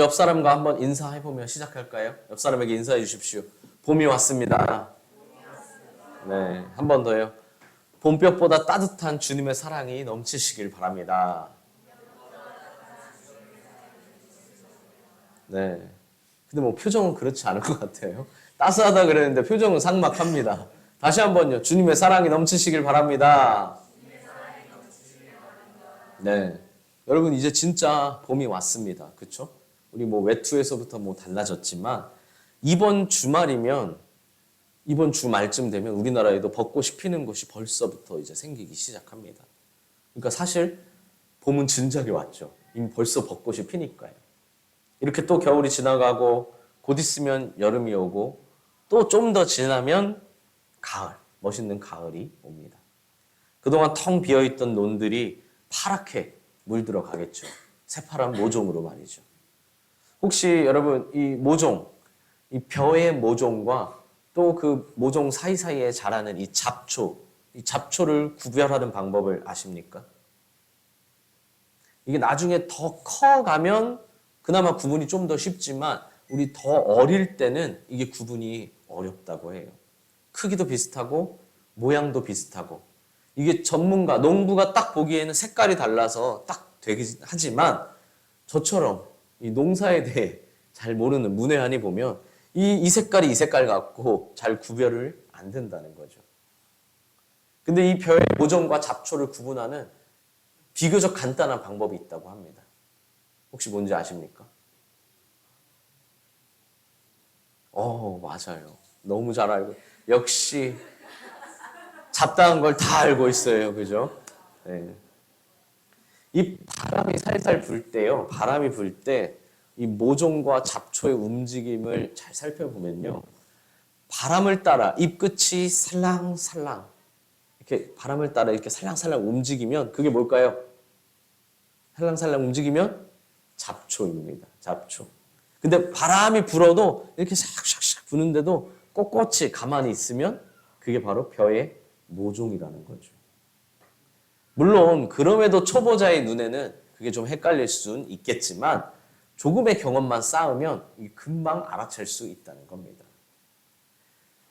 옆 사람과 한번 인사해보며 시작할까요? 옆 사람에게 인사해 주십시오. 봄이 왔습니다. 네, 한 번 더요. 봄볕보다 따뜻한 주님의 사랑이 넘치시길 바랍니다. 네. 근데 뭐 표정은 그렇지 않을 것 같아요. 따스하다 그랬는데 표정은 삭막합니다. 다시 한번요. 주님의 사랑이 넘치시길 바랍니다. 네. 여러분 이제 진짜 봄이 왔습니다. 그렇죠? 우리 뭐 외투에서부터 뭐 달라졌지만 이번 주말이면 이번 주말쯤 되면 우리나라에도 벚꽃이 피는 곳이 벌써부터 이제 생기기 시작합니다. 그러니까 사실 봄은 진작에 왔죠. 이미 벌써 벚꽃이 피니까요. 이렇게 또 겨울이 지나가고 곧 있으면 여름이 오고 또 좀 더 지나면 가을, 멋있는 가을이 옵니다. 그동안 텅 비어있던 논들이 파랗게 물들어 가겠죠. 새파란 모종으로 말이죠. 혹시 여러분 이 모종, 이 벼의 모종과 또 그 모종 사이사이에 자라는 이 잡초를 구별하는 방법을 아십니까? 이게 나중에 더 커가면 그나마 구분이 좀 더 쉽지만 우리 더 어릴 때는 이게 구분이 어렵다고 해요. 크기도 비슷하고 모양도 비슷하고 이게 전문가, 농부가 딱 보기에는 색깔이 달라서 딱 되긴 하지만 저처럼 이 농사에 대해 잘 모르는 문외한이 보면 이 색깔이 이 색깔 같고 잘 구별을 안 된다는 거죠. 근데 이 벼의 모종과 잡초를 구분하는 비교적 간단한 방법이 있다고 합니다. 혹시 뭔지 아십니까? 맞아요. 너무 잘 알고. 역시 잡다한 걸 다 알고 있어요. 그죠? 네. 이 바람이 살살 불 때요. 바람이 불 때 이 모종과 잡초의 움직임을 잘 살펴보면요. 바람을 따라 잎끝이 살랑살랑 이렇게 바람을 따라 이렇게 살랑살랑 움직이면 그게 뭘까요? 살랑살랑 움직이면 잡초입니다. 잡초. 근데 바람이 불어도 이렇게 샥샥샥 부는데도 꼿꼿이 가만히 있으면 그게 바로 벼의 모종이라는 거죠. 물론 그럼에도 초보자의 눈에는 그게 좀 헷갈릴 수는 있겠지만 조금의 경험만 쌓으면 금방 알아챌 수 있다는 겁니다.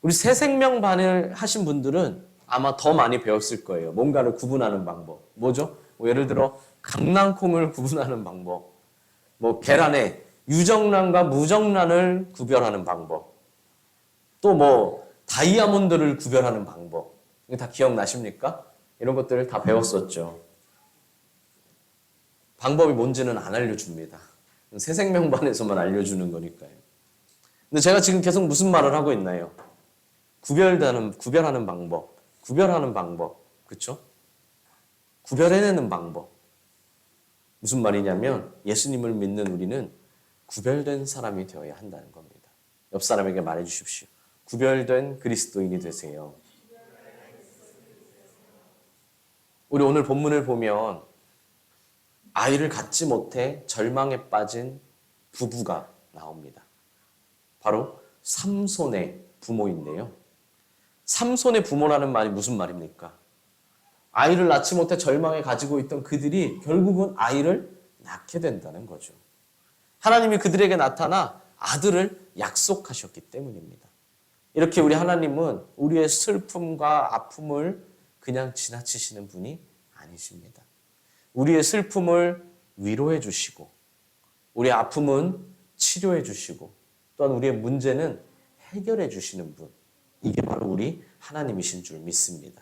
우리 새생명반을 하신 분들은 아마 더 많이 배웠을 거예요. 뭔가를 구분하는 방법. 뭐죠? 예를 들어 강낭콩을 구분하는 방법. 계란에 유정란과 무정란을 구별하는 방법. 또 다이아몬드를 구별하는 방법. 이거 다 기억나십니까? 이런 것들을 다 배웠었죠. 방법이 뭔지는 안 알려줍니다. 새생명반에서만 알려주는 거니까요. 근데 제가 지금 계속 무슨 말을 하고 있나요? 구별하는 방법. 그렇죠? 구별해내는 방법. 무슨 말이냐면 예수님을 믿는 우리는 구별된 사람이 되어야 한다는 겁니다. 옆 사람에게 말해 주십시오. 구별된 그리스도인이 되세요. 우리 오늘 본문을 보면 아이를 갖지 못해 절망에 빠진 부부가 나옵니다. 바로 삼손의 부모인데요. 삼손의 부모라는 말이 무슨 말입니까? 아이를 낳지 못해 절망에 가지고 있던 그들이 결국은 아이를 낳게 된다는 거죠. 하나님이 그들에게 나타나 아들을 약속하셨기 때문입니다. 이렇게 우리 하나님은 우리의 슬픔과 아픔을 그냥 지나치시는 분이 아니십니다. 우리의 슬픔을 위로해 주시고 우리의 아픔은 치료해 주시고 또한 우리의 문제는 해결해 주시는 분. 이게 바로 우리 하나님이신 줄 믿습니다.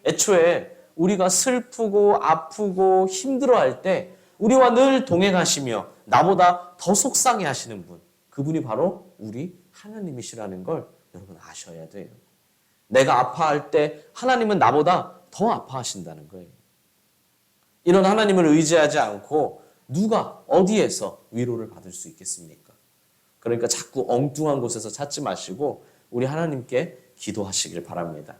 애초에 우리가 슬프고 아프고 힘들어할 때 우리와 늘 동행하시며 나보다 더 속상해 하시는 분. 그분이 바로 우리 하나님이시라는 걸 여러분 아셔야 돼요. 내가 아파할 때 하나님은 나보다 더 아파하신다는 거예요. 이런 하나님을 의지하지 않고 누가 어디에서 위로를 받을 수 있겠습니까? 그러니까 자꾸 엉뚱한 곳에서 찾지 마시고 우리 하나님께 기도하시길 바랍니다.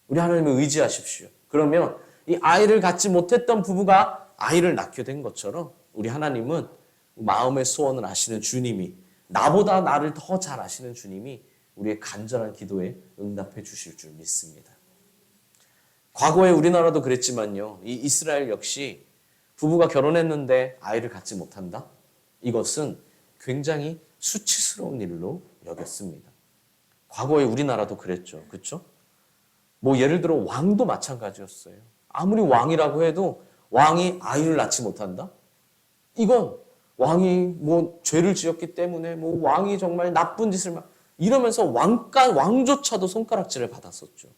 우리 하나님을 의지하십시오. 그러면 이 아이를 갖지 못했던 부부가 아이를 낳게 된 것처럼 우리 하나님은 마음의 소원을 아시는 주님이 나보다 나를 더 잘 아시는 주님이 우리의 간절한 기도에 응답해 주실 줄 믿습니다. 과거에 우리나라도 그랬지만요. 이 이스라엘 역시 부부가 결혼했는데 아이를 갖지 못한다? 이것은 굉장히 수치스러운 일로 여겼습니다. 과거에 우리나라도 그랬죠. 그렇죠? 뭐 예를 들어 왕도 마찬가지였어요. 아무리 왕이라고 해도 왕이 아이를 낳지 못한다? 이건 왕이 뭐 죄를 지었기 때문에 뭐 왕이 정말 나쁜 짓을 이러면서 왕조차도 손가락질을 받았었죠.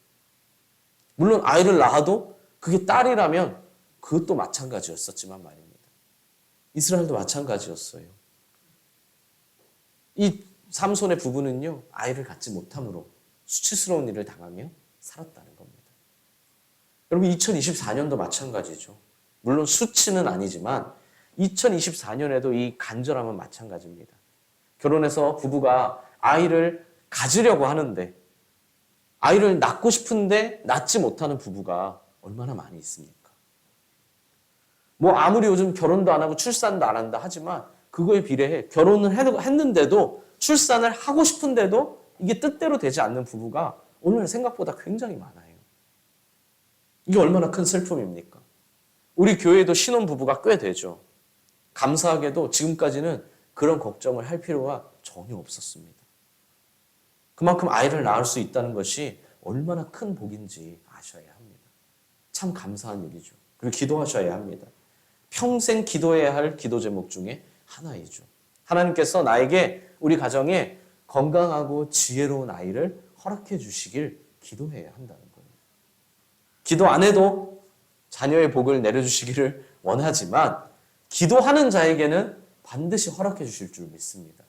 물론 아이를 낳아도 그게 딸이라면 그것도 마찬가지였었지만 말입니다. 이스라엘도 마찬가지였어요. 이 삼손의 부부는요, 아이를 갖지 못함으로 수치스러운 일을 당하며 살았다는 겁니다. 여러분, 2024년도 마찬가지죠. 물론 수치는 아니지만 2024년에도 이 간절함은 마찬가지입니다. 결혼해서 부부가 아이를 가지려고 하는데, 아이를 낳고 싶은데 낳지 못하는 부부가 얼마나 많이 있습니까? 뭐 아무리 요즘 결혼도 안 하고 출산도 안 한다 하지만 그거에 비례해 결혼을 했는데도 출산을 하고 싶은데도 이게 뜻대로 되지 않는 부부가 오늘 생각보다 굉장히 많아요. 이게 얼마나 큰 슬픔입니까? 우리 교회에도 신혼부부가 꽤 되죠. 감사하게도 지금까지는 그런 걱정을 할 필요가 전혀 없었습니다. 그만큼 아이를 낳을 수 있다는 것이 얼마나 큰 복인지 아셔야 합니다. 참 감사한 일이죠. 그리고 기도하셔야 합니다. 평생 기도해야 할 기도 제목 중에 하나이죠. 하나님께서 나에게 우리 가정에 건강하고 지혜로운 아이를 허락해 주시길 기도해야 한다는 거예요. 기도 안 해도 자녀의 복을 내려주시기를 원하지만 기도하는 자에게는 반드시 허락해 주실 줄 믿습니다.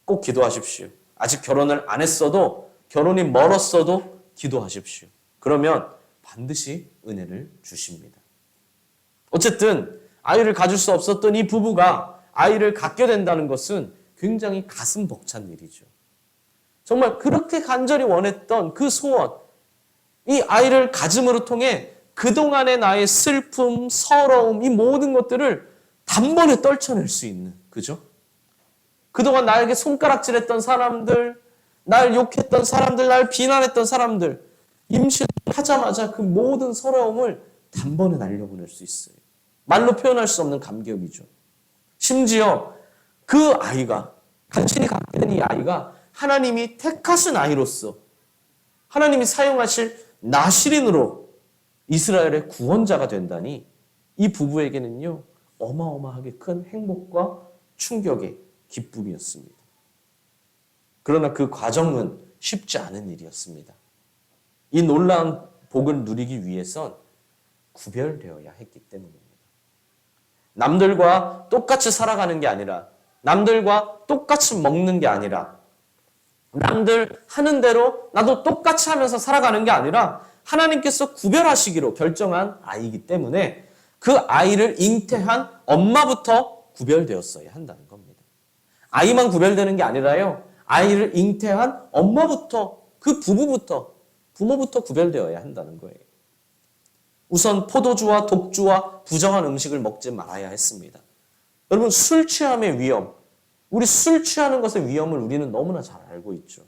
꼭 기도하십시오. 아직 결혼을 안 했어도 결혼이 멀었어도 기도하십시오. 그러면 반드시 은혜를 주십니다. 어쨌든 아이를 가질 수 없었던 이 부부가 아이를 갖게 된다는 것은 굉장히 가슴 벅찬 일이죠. 정말 그렇게 간절히 원했던 그 소원, 이 아이를 가짐으로 통해 그동안의 나의 슬픔, 서러움, 이 모든 것들을 단번에 떨쳐낼 수 있는, 그죠? 그동안 나에게 손가락질했던 사람들, 날 욕했던 사람들, 날 비난했던 사람들, 임신하자마자 그 모든 서러움을 단번에 날려보낼 수 있어요. 말로 표현할 수 없는 감격이죠. 심지어 그 아이가, 간신히 갖게 된 이 아이가 하나님이 택하신 아이로서 하나님이 사용하실 나실인으로 이스라엘의 구원자가 된다니 이 부부에게는요, 어마어마하게 큰 행복과 충격의 기쁨이었습니다. 그러나 그 과정은 쉽지 않은 일이었습니다. 이 놀라운 복을 누리기 위해선 구별되어야 했기 때문입니다. 남들과 똑같이 살아가는 게 아니라, 남들과 똑같이 먹는 게 아니라, 남들 하는 대로 나도 똑같이 하면서 살아가는 게 아니라 하나님께서 구별하시기로 결정한 아이이기 때문에 그 아이를 잉태한 엄마부터 구별되었어야 한다는 겁니다. 아이만 구별되는 게 아니라요, 아이를 잉태한 엄마부터, 그 부모부터 구별되어야 한다는 거예요. 우선 포도주와 독주와 부정한 음식을 먹지 말아야 했습니다. 여러분, 술 취함의 위험, 우리 술 취하는 것의 위험을 우리는 너무나 잘 알고 있죠.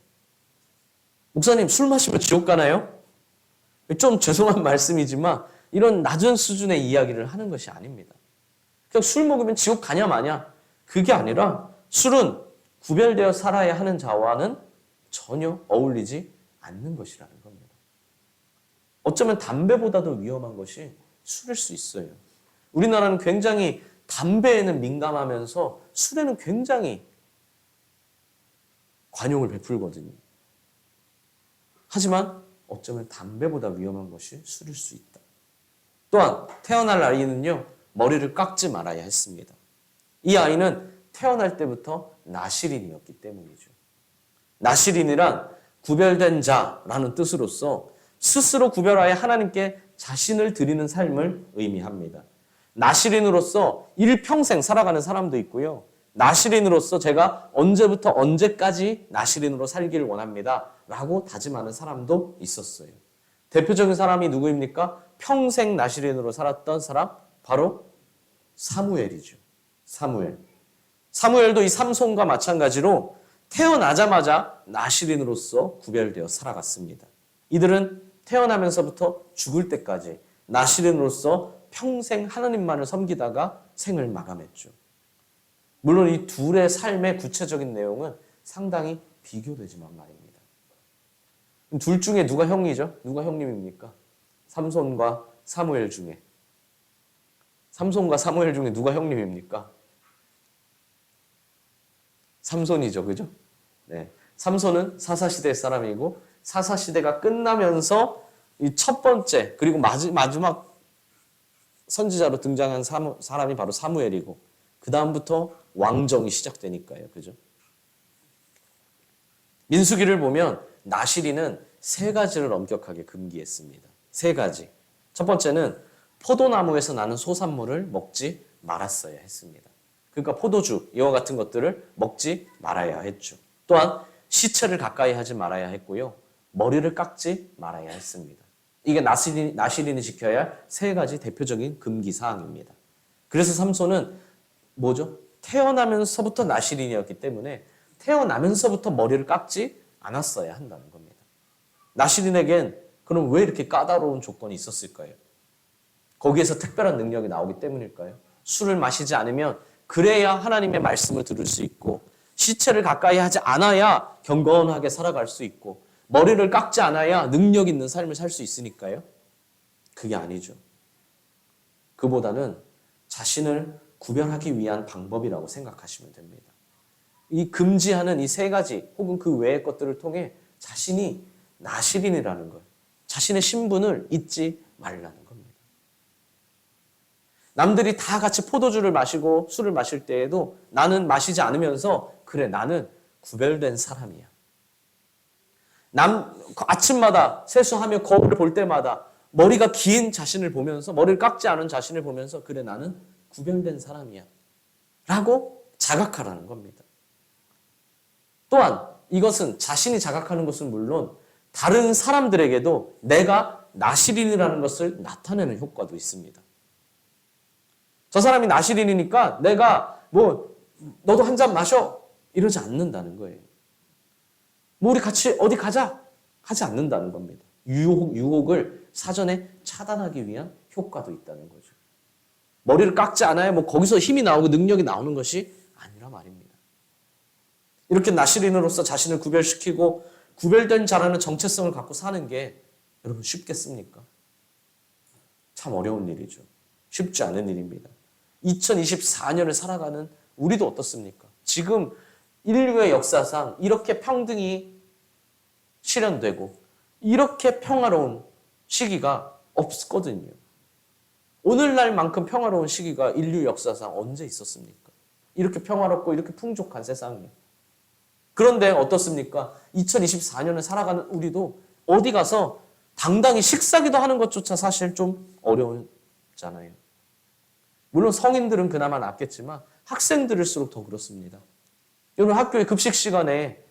목사님, 술 마시면 지옥 가나요? 좀 죄송한 말씀이지만 이런 낮은 수준의 이야기를 하는 것이 아닙니다. 그냥 술 먹으면 지옥 가냐 마냐, 그게 아니라 술은 구별되어 살아야 하는 자와는 전혀 어울리지 않는 것이라는 겁니다. 어쩌면 담배보다도 위험한 것이 술일 수 있어요. 우리나라는 굉장히 담배에는 민감하면서 술에는 굉장히 관용을 베풀거든요. 하지만 어쩌면 담배보다 위험한 것이 술일 수 있다. 또한 태어날 아이는요, 머리를 깎지 말아야 했습니다. 이 아이는 태어날 때부터 나실인이었기 때문이죠. 나실인이란 구별된 자라는 뜻으로서 스스로 구별하여 하나님께 자신을 드리는 삶을 의미합니다. 나실인으로서 일평생 살아가는 사람도 있고요. 나실인으로서 제가 언제부터 언제까지 나실인으로 살기를 원합니다 라고 다짐하는 사람도 있었어요. 대표적인 사람이 누구입니까? 평생 나실인으로 살았던 사람, 바로 사무엘이죠. 사무엘도 이 삼손과 마찬가지로 태어나자마자 나실인으로서 구별되어 살아갔습니다. 이들은 태어나면서부터 죽을 때까지 나실인으로서 평생 하나님만을 섬기다가 생을 마감했죠. 물론 이 둘의 삶의 구체적인 내용은 상당히 비교되지만 말입니다. 둘 중에 누가 형이죠? 누가 형님입니까? 삼손과 사무엘 중에. 삼손과 사무엘 중에 누가 형님입니까? 삼손이죠. 그죠? 네. 삼손은 사사시대 사람이고 사사시대가 끝나면서 이 첫 번째 그리고 마지막 선지자로 등장한 사람이 바로 사무엘이고 그 다음부터 왕정이 시작되니까요. 그죠? 민수기를 보면 나실이는 세 가지를 엄격하게 금기했습니다. 세 가지. 첫 번째는 포도나무에서 나는 소산물을 먹지 말았어야 했습니다. 그러니까 포도주, 이와 같은 것들을 먹지 말아야 했죠. 또한 시체를 가까이 하지 말아야 했고요. 머리를 깎지 말아야 했습니다. 이게 나실인이 지켜야 할 세 가지 대표적인 금기사항입니다. 그래서 삼손은 뭐죠? 태어나면서부터 나실인이었기 때문에 태어나면서부터 머리를 깎지 않았어야 한다는 겁니다. 나실인에겐 그럼 왜 이렇게 까다로운 조건이 있었을까요? 거기에서 특별한 능력이 나오기 때문일까요? 술을 마시지 않으면 그래야 하나님의 말씀을 들을 수 있고 시체를 가까이 하지 않아야 경건하게 살아갈 수 있고 머리를 깎지 않아야 능력 있는 삶을 살 수 있으니까요. 그게 아니죠. 그보다는 자신을 구별하기 위한 방법이라고 생각하시면 됩니다. 이 금지하는 이 세 가지 혹은 그 외의 것들을 통해 자신이 나실인이라는 것, 자신의 신분을 잊지 말라는 겁니다. 남들이 다 같이 포도주를 마시고 술을 마실 때에도 나는 마시지 않으면서 그래 나는 구별된 사람이야. 아침마다 세수하며 거울을 볼 때마다 머리가 긴 자신을 보면서 머리를 깎지 않은 자신을 보면서 그래 나는 구별된 사람이야 라고 자각하라는 겁니다. 또한 이것은 자신이 자각하는 것은 물론 다른 사람들에게도 내가 나실인이라는 것을 나타내는 효과도 있습니다. 저 사람이 나실인이니까 내가 너도 한 잔 마셔 이러지 않는다는 거예요. 우리 같이 어디 가자 하지 않는다는 겁니다. 유혹을 사전에 차단하기 위한 효과도 있다는 거죠. 머리를 깎지 않아야 거기서 힘이 나오고 능력이 나오는 것이 아니라 말입니다. 이렇게 나실인으로서 자신을 구별시키고 구별된 자라는 정체성을 갖고 사는 게 여러분 쉽겠습니까? 참 어려운 일이죠. 쉽지 않은 일입니다. 2024년을 살아가는 우리도 어떻습니까? 지금 인류의 역사상 이렇게 평등이 실현되고 이렇게 평화로운 시기가 없거든요. 오늘날만큼 평화로운 시기가 인류 역사상 언제 있었습니까? 이렇게 평화롭고 이렇게 풍족한 세상이. 그런데 어떻습니까? 2024년을 살아가는 우리도 어디 가서 당당히 식사기도 하는 것조차 사실 좀 어려웠잖아요. 물론 성인들은 그나마 낫겠지만 학생들일수록 더 그렇습니다. 여러분 학교에 급식 시간에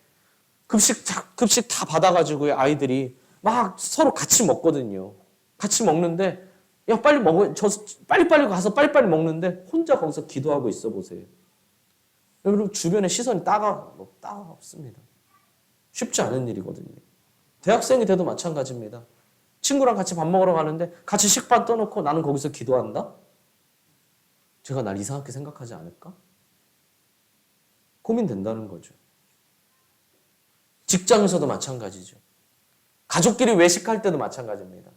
급식 다 받아가지고 아이들이 막 서로 같이 먹거든요. 같이 먹는데 야 빨리 먹어, 빨리빨리 가서 빨리빨리 먹는데 혼자 거기서 기도하고 있어 보세요. 여러분 주변에 시선이 따갑습니다. 쉽지 않은 일이거든요. 대학생이 돼도 마찬가지입니다. 친구랑 같이 밥 먹으러 가는데 같이 식판 떠놓고 나는 거기서 기도한다? 제가 날 이상하게 생각하지 않을까? 고민된다는 거죠. 직장에서도 마찬가지죠. 가족끼리 외식할 때도 마찬가지입니다.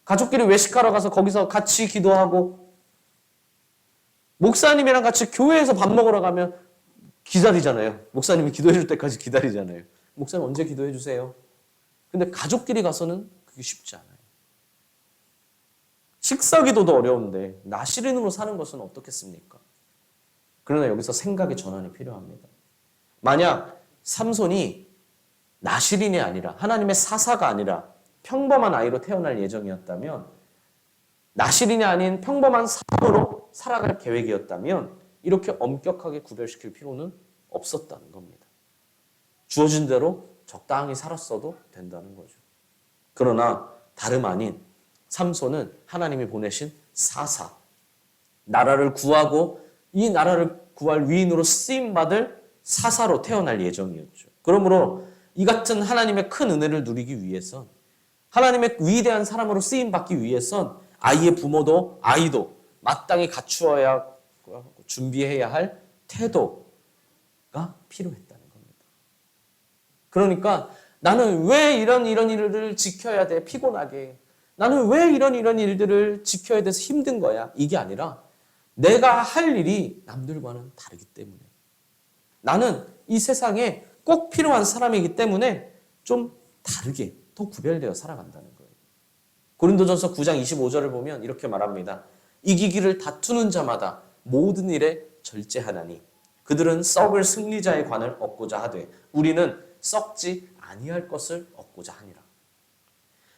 가족끼리 외식하러 가서 거기서 같이 기도하고 목사님이랑 같이 교회에서 밥 먹으러 가면 기다리잖아요. 목사님이 기도해 줄 때까지 기다리잖아요. 목사님 언제 기도해 주세요. 근데 가족끼리 가서는 그게 쉽지 않아요. 식사기도도 어려운데 나실인으로 사는 것은 어떻겠습니까? 그러나 여기서 생각의 전환이 필요합니다. 만약 삼손이 나실인이 아니라 하나님의 사사가 아니라 평범한 아이로 태어날 예정이었다면 나실인이 아닌 평범한 사람으로 살아갈 계획이었다면 이렇게 엄격하게 구별시킬 필요는 없었다는 겁니다. 주어진 대로 적당히 살았어도 된다는 거죠. 그러나 다름 아닌 삼손은 하나님이 보내신 사사, 나라를 구하고 이 나라를 구할 위인으로 쓰임받을 사사로 태어날 예정이었죠. 그러므로 이 같은 하나님의 큰 은혜를 누리기 위해선 하나님의 위대한 사람으로 쓰임받기 위해선 아이의 부모도 아이도 마땅히 갖추어야 준비해야 할 태도가 필요했다는 겁니다. 그러니까 나는 왜 이런 일들을 지켜야 돼? 피곤하게. 나는 왜 이런 일들을 지켜야 돼서 힘든 거야? 이게 아니라 내가 할 일이 남들과는 다르기 때문에 나는 이 세상에 꼭 필요한 사람이기 때문에 좀 다르게 더 구별되어 살아간다는 거예요. 고린도전서 9장 25절을 보면 이렇게 말합니다. 이기기를 다투는 자마다 모든 일에 절제하나니 그들은 썩을 승리자의 관을 얻고자 하되 우리는 썩지 아니할 것을 얻고자 하니라.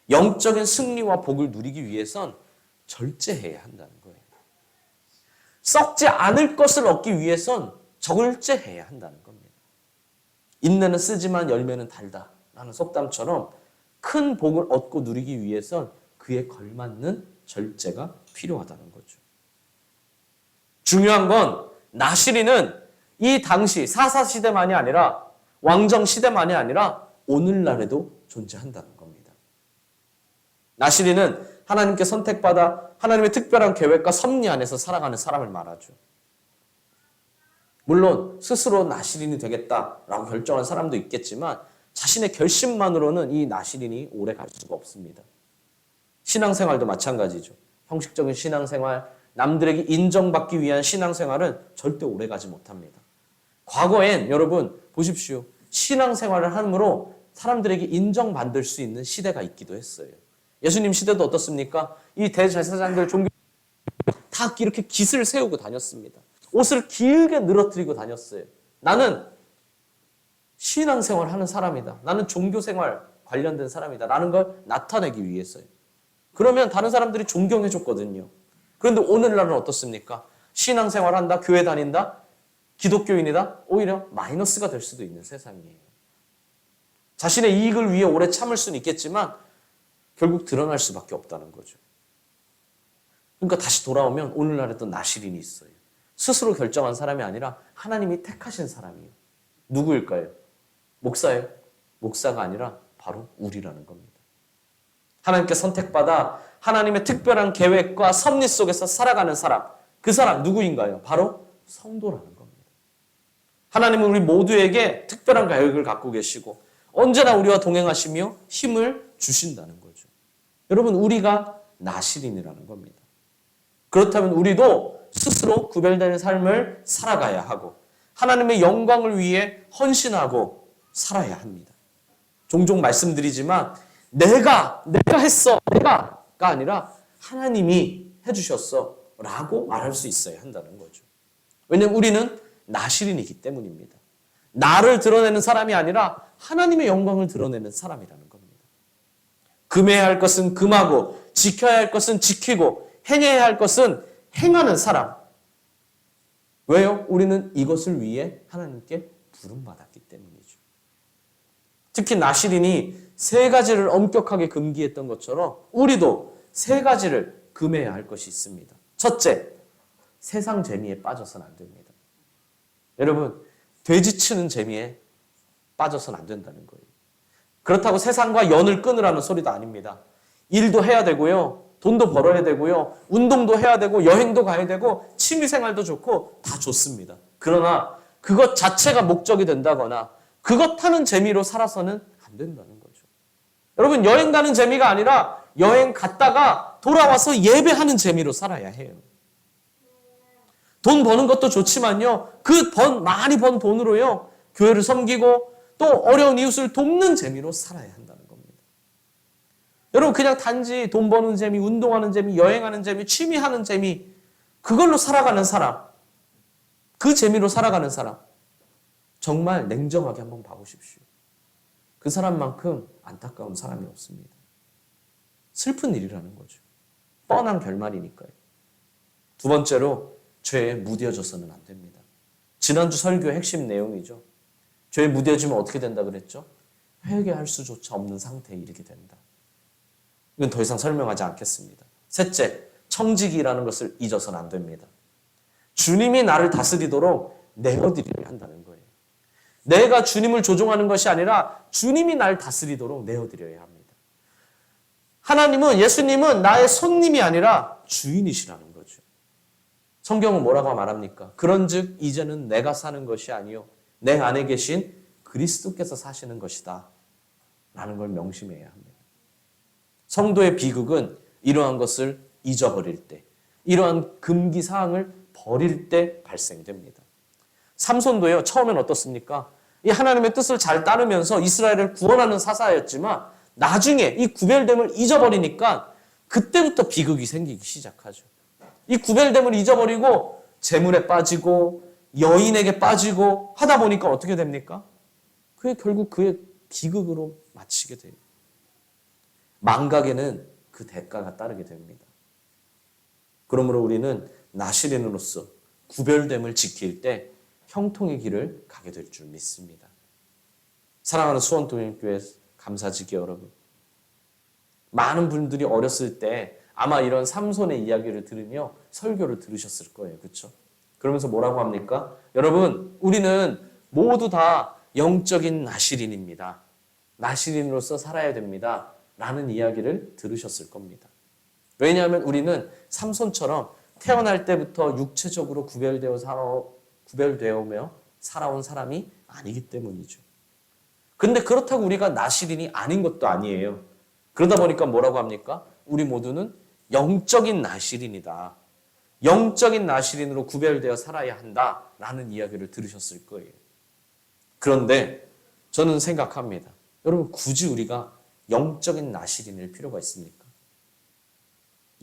영적인 승리와 복을 누리기 위해선 절제해야 한다는 거예요. 썩지 않을 것을 얻기 위해선 절제해야 한다는 겁니다. 인내는 쓰지만 열매는 달다 라는 속담처럼 큰 복을 얻고 누리기 위해선 그에 걸맞는 절제가 필요하다는 거죠. 중요한 건 나시린은 이 당시 사사시대만이 아니라 왕정시대만이 아니라 오늘날에도 존재한다는 겁니다. 나시린은 하나님께 선택받아 하나님의 특별한 계획과 섭리 안에서 살아가는 사람을 말하죠. 물론 스스로 나시린이 되겠다라고 결정한 사람도 있겠지만 자신의 결심만으로는 이 나시린이 오래 갈 수가 없습니다. 신앙생활도 마찬가지죠. 형식적인 신앙생활, 남들에게 인정받기 위한 신앙생활은 절대 오래 가지 못합니다. 과거엔 여러분 보십시오. 신앙생활을 함으로 사람들에게 인정받을 수 있는 시대가 있기도 했어요. 예수님 시대도 어떻습니까? 이 대제사장들 종교 다 이렇게 깃을 세우고 다녔습니다. 옷을 길게 늘어뜨리고 다녔어요. 나는 신앙생활 하는 사람이다. 나는 종교생활 관련된 사람이다. 라는 걸 나타내기 위해서요. 그러면 다른 사람들이 존경해 줬거든요. 그런데 오늘날은 어떻습니까? 신앙생활 한다, 교회 다닌다, 기독교인이다, 오히려 마이너스가 될 수도 있는 세상이에요. 자신의 이익을 위해 오래 참을 수는 있겠지만 결국 드러날 수밖에 없다는 거죠. 그러니까 다시 돌아오면 오늘날에도 나시린이 있어요. 스스로 결정한 사람이 아니라 하나님이 택하신 사람이에요. 누구일까요? 목사예요? 목사가 아니라 바로 우리라는 겁니다. 하나님께 선택받아 하나님의 특별한 계획과 섭리 속에서 살아가는 사람, 그 사람 누구인가요? 바로 성도라는 겁니다. 하나님은 우리 모두에게 특별한 계획을 갖고 계시고 언제나 우리와 동행하시며 힘을 주신다는 거죠. 여러분, 우리가 나시린이라는 겁니다. 그렇다면 우리도 스스로 구별되는 삶을 살아가야 하고 하나님의 영광을 위해 헌신하고 살아야 합니다. 종종 말씀드리지만 내가 했어, 내가가 아니라 하나님이 해주셨어 라고 말할 수 있어야 한다는 거죠. 왜냐하면 우리는 나시린이기 때문입니다. 나를 드러내는 사람이 아니라 하나님의 영광을 드러내는 사람이라는 겁니다. 금해야 할 것은 금하고 지켜야 할 것은 지키고 행해야 할 것은 행하는 사람. 왜요? 우리는 이것을 위해 하나님께 부름받았기 때문이죠. 특히 나시린이 세 가지를 엄격하게 금기했던 것처럼 우리도 세 가지를 금해야 할 것이 있습니다. 첫째, 세상 재미에 빠져서는 안 됩니다. 여러분, 돼지 치는 재미에 빠져서는 안 된다는 거예요. 그렇다고 세상과 연을 끊으라는 소리도 아닙니다. 일도 해야 되고요. 돈도 벌어야 되고요. 운동도 해야 되고 여행도 가야 되고 취미생활도 좋고 다 좋습니다. 그러나 그것 자체가 목적이 된다거나 그것 하는 재미로 살아서는 안 된다는 거죠. 여러분, 여행 가는 재미가 아니라 여행 갔다가 돌아와서 예배하는 재미로 살아야 해요. 돈 버는 것도 좋지만요. 많이 번 돈으로요. 교회를 섬기고 또 어려운 이웃을 돕는 재미로 살아야 한다는 겁니다. 여러분, 그냥 단지 돈 버는 재미, 운동하는 재미, 여행하는 재미, 취미하는 재미, 그걸로 살아가는 사람, 그 재미로 살아가는 사람, 정말 냉정하게 한번 봐보십시오. 그 사람만큼 안타까운 사람이 없습니다. 슬픈 일이라는 거죠. 뻔한 결말이니까요. 두 번째로, 죄에 무뎌져서는 안 됩니다. 지난주 설교의 핵심 내용이죠. 죄에 무뎌지면 어떻게 된다 그랬죠? 회개할 수조차 없는 상태에 이르게 된다. 이건 더 이상 설명하지 않겠습니다. 셋째, 청지기라는 것을 잊어서는 안 됩니다. 주님이 나를 다스리도록 내어드려야 한다는 거예요. 내가 주님을 조종하는 것이 아니라 주님이 나를 다스리도록 내어드려야 합니다. 하나님은, 예수님은 나의 손님이 아니라 주인이시라는 거죠. 성경은 뭐라고 말합니까? 그런즉 이제는 내가 사는 것이 아니요 내 안에 계신 그리스도께서 사시는 것이다 라는 걸 명심해야 합니다. 성도의 비극은 이러한 것을 잊어버릴 때, 이러한 금기 사항을 버릴 때 발생됩니다. 삼손도요, 처음엔 어떻습니까? 이 하나님의 뜻을 잘 따르면서 이스라엘을 구원하는 사사였지만 나중에 이 구별됨을 잊어버리니까 그때부터 비극이 생기기 시작하죠. 이 구별됨을 잊어버리고 재물에 빠지고 여인에게 빠지고 하다 보니까 어떻게 됩니까? 그게 결국 그의 비극으로 마치게 돼요. 망각에는 그 대가가 따르게 됩니다. 그러므로 우리는 나시린으로서 구별됨을 지킬 때 형통의 길을 가게 될 줄 믿습니다. 사랑하는 수원동일교회 감사지기 여러분, 많은 분들이 어렸을 때 아마 이런 삼손의 이야기를 들으며 설교를 들으셨을 거예요. 그렇죠? 그러면서 뭐라고 합니까? 여러분, 우리는 모두 다 영적인 나시린입니다. 나시린으로서 살아야 됩니다. 라는 이야기를 들으셨을 겁니다. 왜냐하면 우리는 삼손처럼 태어날 때부터 육체적으로 구별되어오며 살아온 사람이 아니기 때문이죠. 근데 그렇다고 우리가 나시린이 아닌 것도 아니에요. 그러다 보니까 뭐라고 합니까? 우리 모두는 영적인 나시린이다. 영적인 나시린으로 구별되어 살아야 한다라는 이야기를 들으셨을 거예요. 그런데 저는 생각합니다. 여러분, 굳이 우리가 영적인 나시린일 필요가 있습니까?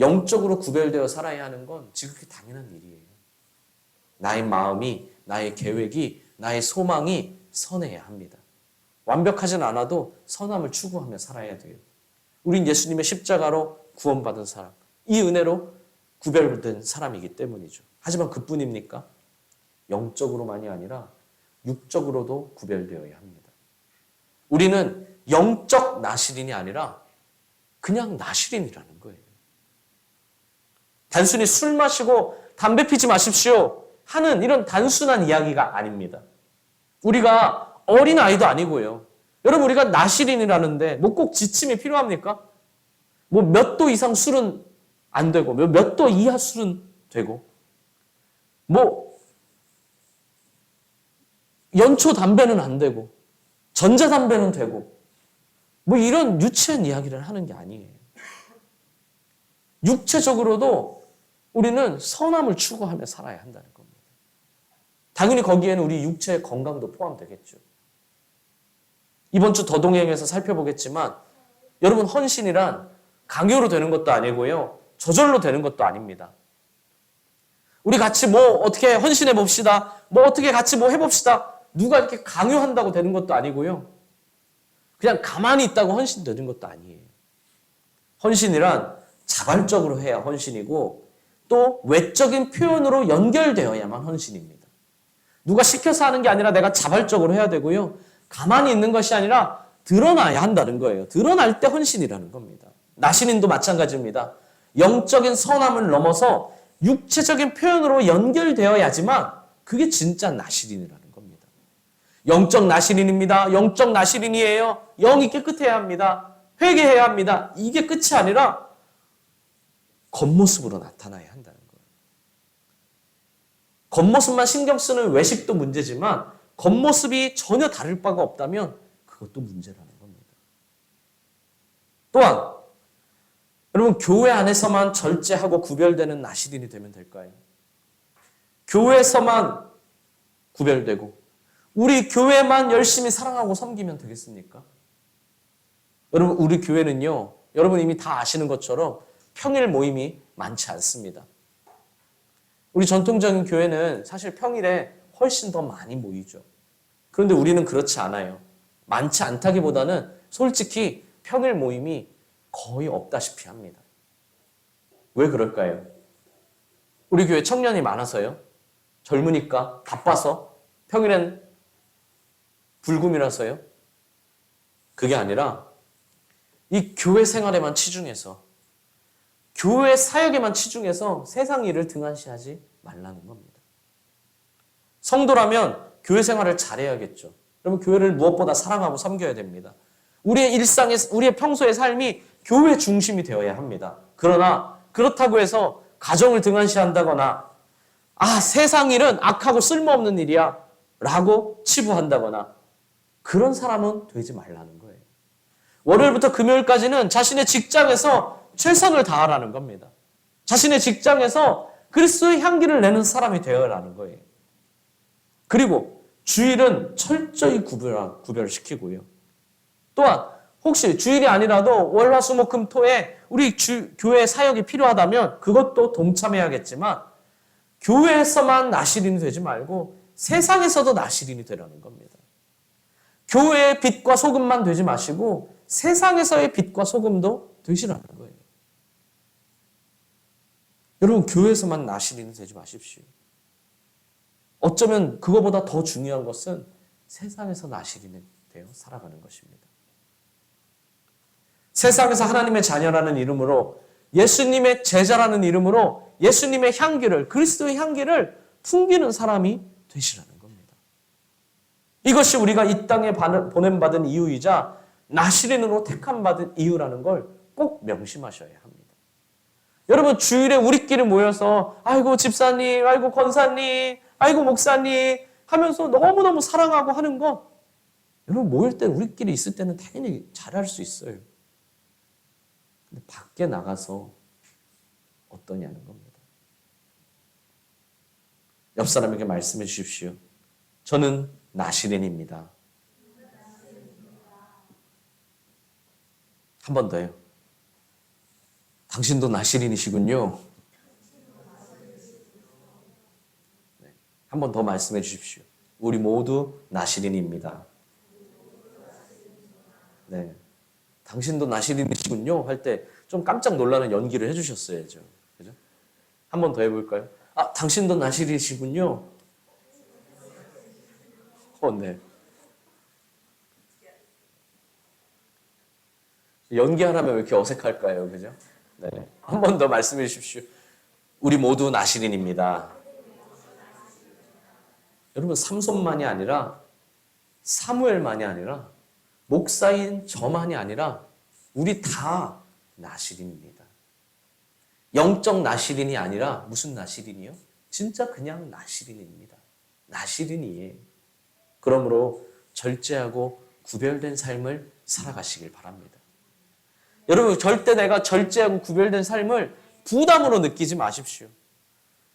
영적으로 구별되어 살아야 하는 건 지극히 당연한 일이에요. 나의 마음이, 나의 계획이, 나의 소망이 선해야 합니다. 완벽하진 않아도 선함을 추구하며 살아야 돼요. 우린 예수님의 십자가로 구원받은 사람, 이 은혜로 구별된 사람이기 때문이죠. 하지만 그뿐입니까? 영적으로만이 아니라 육적으로도 구별되어야 합니다. 우리는 영적 나시린이 아니라 그냥 나시린이라는 거예요. 단순히 술 마시고 담배 피지 마십시오 하는 이런 단순한 이야기가 아닙니다. 우리가 어린아이도 아니고요. 여러분, 우리가 나시린이라는데 뭐 꼭 지침이 필요합니까? 뭐 몇 도 이상 술은 안 되고 몇 도 이하 술은 되고 뭐 연초 담배는 안 되고 전자담배는 되고 뭐 이런 유치한 이야기를 하는 게 아니에요. 육체적으로도 우리는 선함을 추구하며 살아야 한다는 겁니다. 당연히 거기에는 우리 육체의 건강도 포함되겠죠. 이번 주 더동행에서 살펴보겠지만 여러분, 헌신이란 강요로 되는 것도 아니고요. 저절로 되는 것도 아닙니다. 우리 같이 뭐 어떻게 헌신해 봅시다. 뭐 어떻게 같이 뭐 해봅시다. 누가 이렇게 강요한다고 되는 것도 아니고요. 그냥 가만히 있다고 헌신되는 것도 아니에요. 헌신이란 자발적으로 해야 헌신이고 또 외적인 표현으로 연결되어야만 헌신입니다. 누가 시켜서 하는 게 아니라 내가 자발적으로 해야 되고요. 가만히 있는 것이 아니라 드러나야 한다는 거예요. 드러날 때 헌신이라는 겁니다. 나시린도 마찬가지입니다. 영적인 선함을 넘어서 육체적인 표현으로 연결되어야지만 그게 진짜 나시린이라는 겁니다. 영적 나시린입니다. 영적 나시린이에요. 영이 깨끗해야 합니다. 회개해야 합니다. 이게 끝이 아니라 겉모습으로 나타나야 한다는 거예요. 겉모습만 신경 쓰는 외식도 문제지만 겉모습이 전혀 다를 바가 없다면 그것도 문제라는 겁니다. 또한 여러분, 교회 안에서만 절제하고 구별되는 나시린이 되면 될까요? 교회에서만 구별되고 우리 교회만 열심히 사랑하고 섬기면 되겠습니까? 여러분, 우리 교회는요, 여러분 이미 다 아시는 것처럼 평일 모임이 많지 않습니다. 우리 전통적인 교회는 사실 평일에 훨씬 더 많이 모이죠. 그런데 우리는 그렇지 않아요. 많지 않다기보다는 솔직히 평일 모임이 거의 없다시피 합니다. 왜 그럴까요? 우리 교회 청년이 많아서요? 젊으니까? 바빠서? 평일엔 불금이라서요? 그게 아니라 이 교회 생활에만 치중해서 교회 사역에만 치중해서 세상 일을 등한시하지 말라는 겁니다. 성도라면 교회 생활을 잘해야겠죠. 여러분, 교회를 무엇보다 사랑하고 섬겨야 됩니다. 우리의 일상에, 우리의 평소의 삶이 교회 중심이 되어야 합니다. 그러나 그렇다고 해서 가정을 등한시한다거나 세상 일은 악하고 쓸모없는 일이야 라고 치부한다거나 그런 사람은 되지 말라는 거예요. 월요일부터 금요일까지는 자신의 직장에서 최선을 다하라는 겁니다. 자신의 직장에서 그리스도의 향기를 내는 사람이 되어라는 거예요. 그리고 주일은 철저히 구별시키고요. 또한 혹시 주일이 아니라도 월화수목금토에 우리 교회 사역이 필요하다면 그것도 동참해야겠지만 교회에서만 나시린이 되지 말고 세상에서도 나시린이 되라는 겁니다. 교회의 빛과 소금만 되지 마시고 세상에서의 빛과 소금도 되시라는 거예요. 여러분, 교회에서만 나시린이 되지 마십시오. 어쩌면 그거보다 더 중요한 것은 세상에서 나시린이 되어 살아가는 것입니다. 세상에서 하나님의 자녀라는 이름으로 예수님의 제자라는 이름으로 예수님의 향기를, 그리스도의 향기를 풍기는 사람이 되시라는 겁니다. 이것이 우리가 이 땅에 보냄받은 이유이자 나시린으로 택함받은 이유라는 걸 꼭 명심하셔야 합니다. 여러분, 주일에 우리끼리 모여서 아이고 집사님, 아이고 권사님, 아이고 목사님 하면서 너무너무 사랑하고 하는 거, 여러분 모일 때 우리끼리 있을 때는 당연히 잘할 수 있어요. 근데 밖에 나가서 어떠냐는 겁니다. 옆 사람에게 말씀해 주십시오. 저는 나시린입니다. 한 번 더요. 당신도 나시린이시군요. 네. 한 번 더 말씀해 주십시오. 우리 모두 나시린입니다. 네. 당신도 나시린이시군요 할 때 좀 깜짝 놀라는 연기를 해주셨어야죠. 그죠? 한 번 더 해볼까요? 당신도 나시린이시군요. 네. 연기 하나면 왜 이렇게 어색할까요? 그죠? 네. 한 번 더 말씀해 주십시오. 우리 모두 나시린입니다. 여러분, 삼손만이 아니라 사무엘만이 아니라 목사인 저만이 아니라 우리 다 나시린입니다. 영적 나시린이 아니라 무슨 나시린이요? 진짜 그냥 나시린입니다. 나시린이에요. 그러므로 절제하고 구별된 삶을 살아가시길 바랍니다. 여러분, 절대 내가 절제하고 구별된 삶을 부담으로 느끼지 마십시오.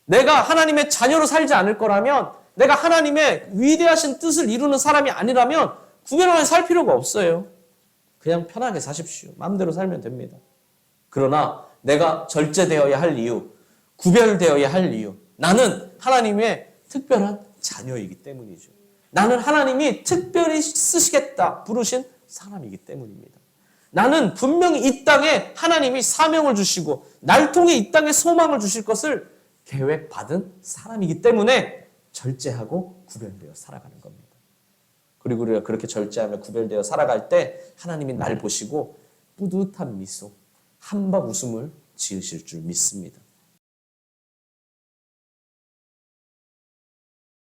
내가 하나님의 자녀로 살지 않을 거라면, 내가 하나님의 위대하신 뜻을 이루는 사람이 아니라면 구별하게 살 필요가 없어요. 그냥 편하게 사십시오. 마음대로 살면 됩니다. 그러나 내가 절제되어야 할 이유, 구별되어야 할 이유, 나는 하나님의 특별한 자녀이기 때문이죠. 나는 하나님이 특별히 쓰시겠다 부르신 사람이기 때문입니다. 나는 분명히 이 땅에 하나님이 사명을 주시고 날 통해 이 땅에 소망을 주실 것을 계획받은 사람이기 때문에 절제하고 구별되어 살아가는 겁니다. 그리고 우리가 그렇게 절제하며 구별되어 살아갈 때 하나님이 날 보시고 뿌듯한 미소, 한박 웃음을 지으실 줄 믿습니다.